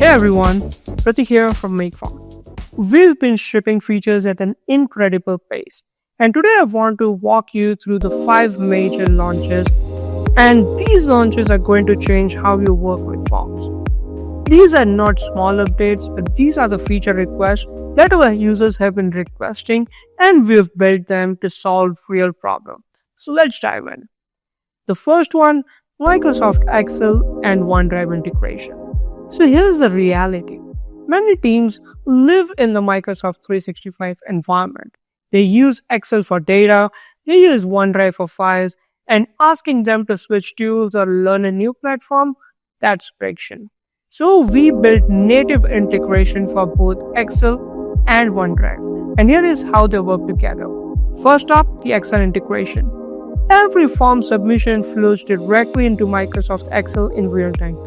everyone, Pratik here from MakeForms. We've been shipping features at an incredible pace, and today I want to walk you through the 5 major launches, and these launches are going to change how you work with forms. These are not small updates, but these are the feature requests that our users have been requesting, and we've built them to solve real problems. So let's dive in. The first one, Microsoft Excel and OneDrive integration. So here's the reality. Many teams live in the Microsoft 365 environment. They use Excel for data, they use OneDrive for files, and asking them to switch tools or learn a new platform, that's friction. So we built native integration for both Excel and OneDrive. And here is how they work together. First up, the Excel integration. Every form submission flows directly into Microsoft Excel in real time.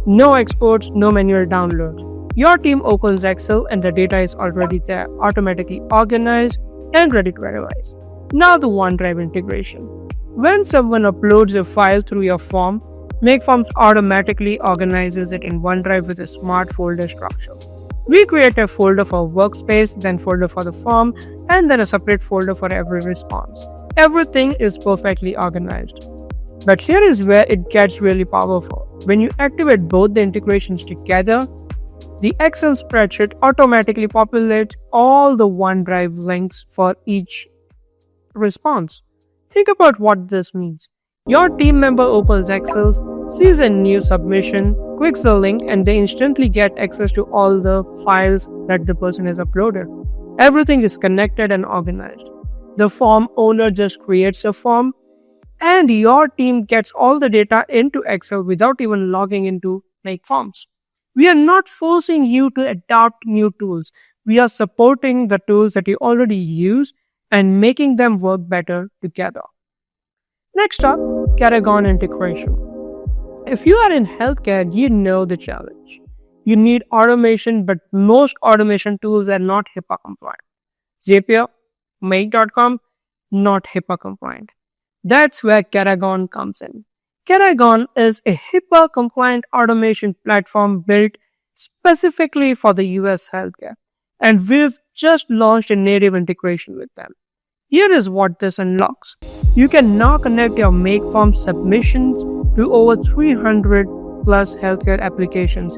No exports, no manual downloads. Your team opens Excel and the data is already there, automatically organized and ready to analyze. Now the OneDrive integration. When someone uploads a file through your form, MakeForms automatically organizes it in OneDrive with a smart folder structure. We create a folder for workspace, then folder for the form, and then a separate folder for every response. Everything is perfectly organized. But here is where it gets really powerful. When you activate both the integrations together, the Excel spreadsheet automatically populates all the OneDrive links for each response. Think about what this means. Your team member opens Excel, sees a new submission, clicks the link, and they instantly get access to all the files that the person has uploaded. Everything is connected and organized. The form owner just creates a form, and your team gets all the data into Excel without even logging into MakeForms. We are not forcing you to adopt new tools. We are supporting the tools that you already use and making them work better together. Next up, Keragon integration. If you are in healthcare, you know the challenge. You need automation, but most automation tools are not HIPAA compliant. Zapier, Make.com, not HIPAA compliant. That's where Keragon comes in. Keragon is a HIPAA-compliant automation platform built specifically for the US healthcare, and we've just launched a native integration with them. Here is what this unlocks. You can now connect your MakeForms submissions to over 300 plus healthcare applications,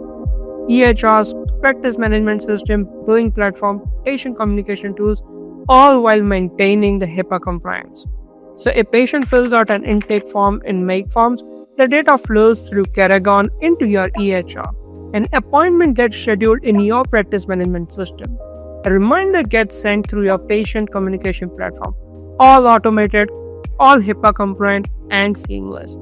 EHRs, practice management system, billing platform, patient communication tools, all while maintaining the HIPAA compliance. So a patient fills out an intake form in MakeForms, the data flows through Keragon into your EHR. An appointment gets scheduled in your practice management system. A reminder gets sent through your patient communication platform. All automated, all HIPAA compliant, and seamless.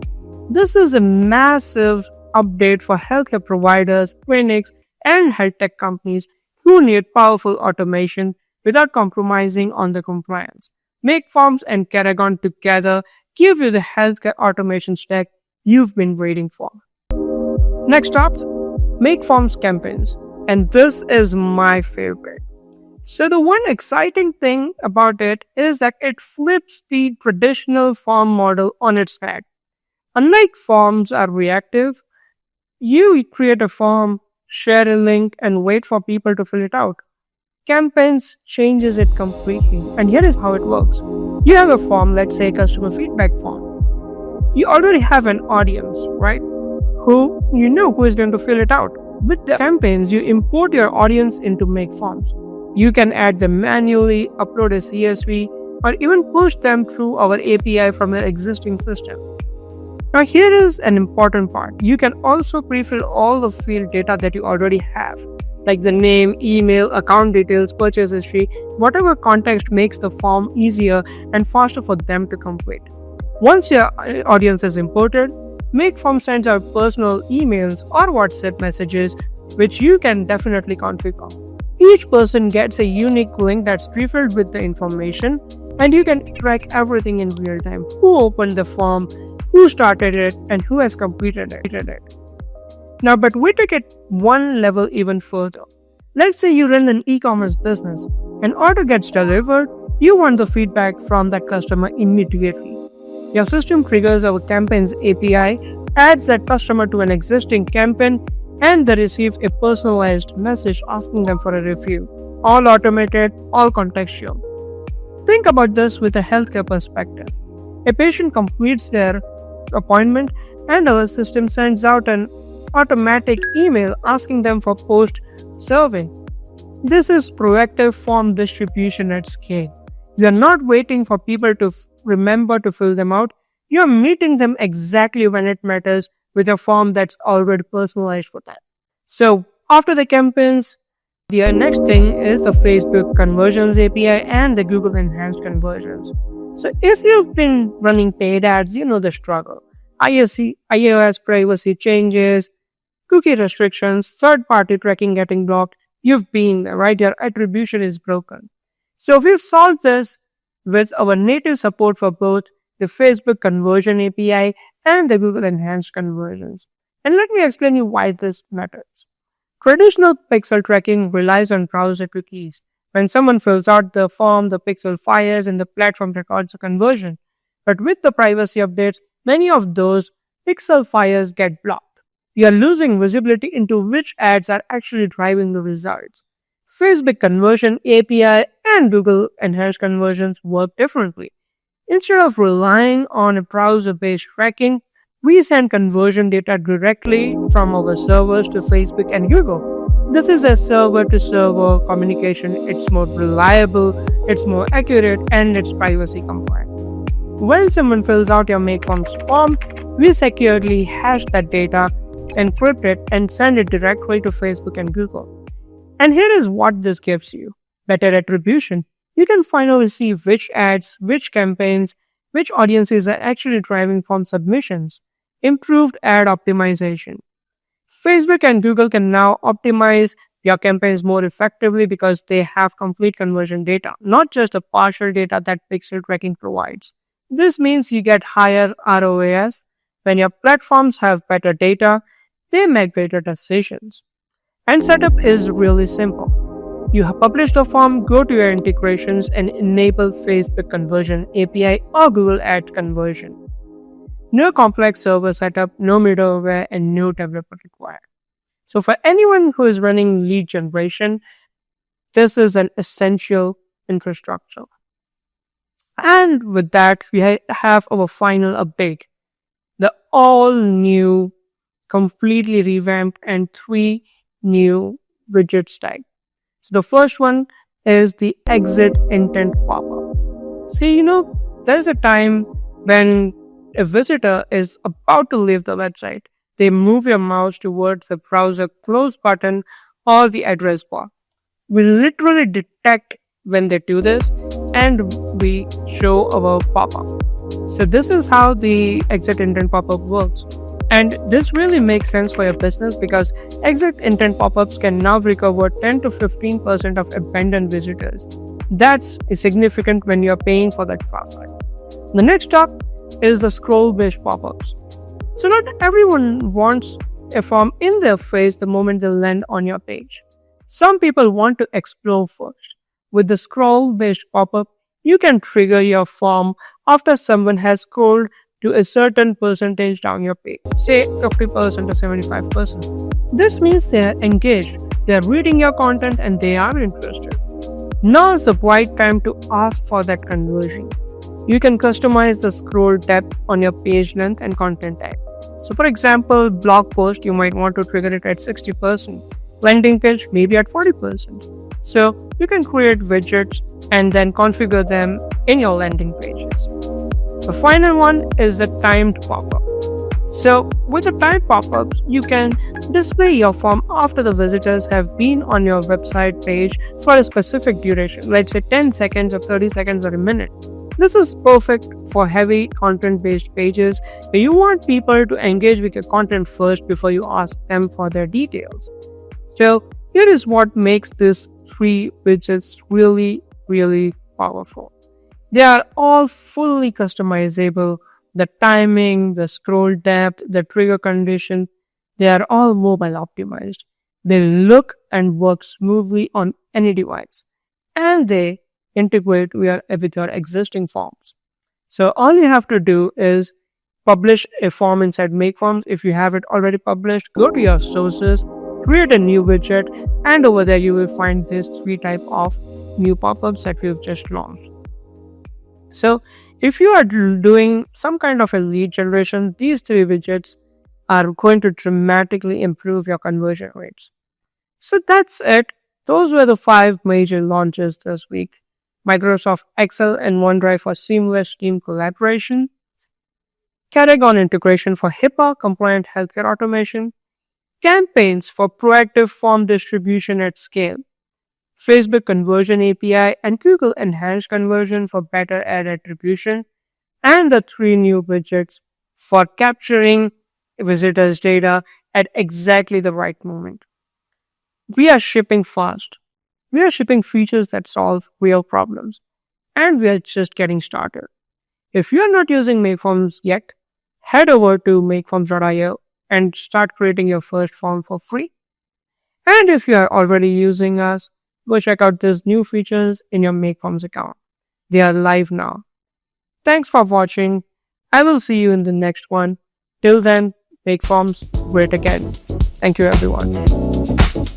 This is a massive update for healthcare providers, clinics, and health tech companies who need powerful automation without compromising on the compliance. MakeForms and Keragon together give you the healthcare automation stack you've been waiting for. Next up, MakeForms campaigns. And this is my favorite. So the one exciting thing about it is that it flips the traditional form model on its head. Unlike forms are reactive, you create a form, share a link, and wait for people to fill it out. Campaigns changes it completely, and here is how it works. You have a form, let's say a customer feedback form. You already have an audience, right? Who is going to fill it out. With the campaigns, you import your audience into MakeForms. You can add them manually, upload a CSV, or even push them through our API from your existing system. Now here is an important part. You can also pre-fill all the field data that you already have, like the name, email, account details, purchase history, whatever context makes the form easier and faster for them to complete. Once your audience is imported, MakeForms sends out personal emails or WhatsApp messages, which you can definitely configure. Each person gets a unique link that's pre-filled with the information, and you can track everything in real time. Who opened the form, who started it, and who has completed it. Now, but we take it one level even further. Let's say you run an e-commerce business. An order gets delivered, you want the feedback from that customer immediately. Your system triggers our campaigns API, adds that customer to an existing campaign, and they receive a personalized message asking them for a review. All automated, all contextual. Think about this with a healthcare perspective. A patient completes their appointment and our system sends out an automatic email asking them for post survey. This is proactive form distribution at scale. You are not waiting for people to remember to fill them out. You are meeting them exactly when it matters with a form that's already personalized for them. So after the campaigns, the next thing is the Facebook Conversions API and the Google Enhanced Conversions. So if you've been running paid ads, you know the struggle. iOS privacy changes, cookie restrictions, third-party tracking getting blocked. You've been there, right? Your attribution is broken. So we've solved this with our native support for both the Facebook Conversion API and the Google Enhanced Conversions. And let me explain you why this matters. Traditional pixel tracking relies on browser cookies. When someone fills out the form, the pixel fires and the platform records the conversion. But with the privacy updates, many of those pixel fires get blocked. You are losing visibility into which ads are actually driving the results. Facebook Conversion API and Google Enhanced Conversions work differently. Instead of relying on a browser-based tracking, we send conversion data directly from our servers to Facebook and Google. This is a server-to-server communication. It's more reliable, it's more accurate, and it's privacy compliant. When someone fills out your MakeForms form, we securely hash that data, encrypt it, and send it directly to Facebook and Google. And here is what this gives you. Better attribution. You can finally see which ads, which campaigns, which audiences are actually driving form submissions. Improved ad optimization. Facebook and Google can now optimize your campaigns more effectively because they have complete conversion data, not just the partial data that pixel tracking provides. This means you get higher ROAS. When your platforms have better data, they make better decisions. And setup is really simple. You have published the form, go to your integrations and enable Facebook Conversion API or Google Ads Conversion. No complex server setup, no middleware, and no developer required. So for anyone who is running lead generation, this is an essential infrastructure. And with that, we have our final update. The all new, completely revamped and 3 new widgets type. So the first one is the exit intent popup. See, there's a time when a visitor is about to leave the website. They move your mouse towards the browser close button or the address bar. We literally detect when they do this and we show our pop-up. So this is how the exit intent pop-up works. And this really makes sense for your business because exit intent pop-ups can now recover 10 to 15% of abandoned visitors. That's significant when you're paying for that traffic. The next step is the scroll-based pop-ups. So not everyone wants a form in their face the moment they land on your page. Some people want to explore first. With the scroll-based pop-up, you can trigger your form after someone has scrolled to a certain percentage down your page, say 50% or 75%. This means they are engaged, they are reading your content and they are interested. Now is the right time to ask for that conversion. You can customize the scroll depth on your page length and content type. So for example, blog post, you might want to trigger it at 60%. Landing page, maybe at 40%. So you can create widgets and then configure them in your landing pages. The final one is the timed pop-up. So with the timed pop-ups, you can display your form after the visitors have been on your website page for a specific duration, let's say 10 seconds or 30 seconds or a minute. This is perfect for heavy content-based pages where you want people to engage with your content first before you ask them for their details. So here is what makes these 3 widgets really, really powerful. They are all fully customizable. The timing, the scroll depth, the trigger condition, they are all mobile optimized. They look and work smoothly on any device. And they integrate with your existing forms. So all you have to do is publish a form inside MakeForms. If you have it already published, go to your sources, create a new widget, and over there you will find these 3 types of new pop-ups that we've just launched. So if you are doing some kind of a lead generation, these 3 widgets are going to dramatically improve your conversion rates. So that's it. Those were the 5 major launches this week. Microsoft Excel and OneDrive for seamless team collaboration, Keragon integration for HIPAA-compliant healthcare automation, campaigns for proactive form distribution at scale, Facebook Conversion API and Google Enhanced Conversion for better ad attribution, and the 3 new widgets for capturing visitors' data at exactly the right moment. We are shipping fast. We are shipping features that solve real problems, and we are just getting started. If you are not using MakeForms yet, head over to makeforms.io and start creating your first form for free. And if you are already using us, go check out these new features in your MakeForms account. They are live now. Thanks for watching. I will see you in the next one. Till then, MakeForms great again. Thank you, everyone.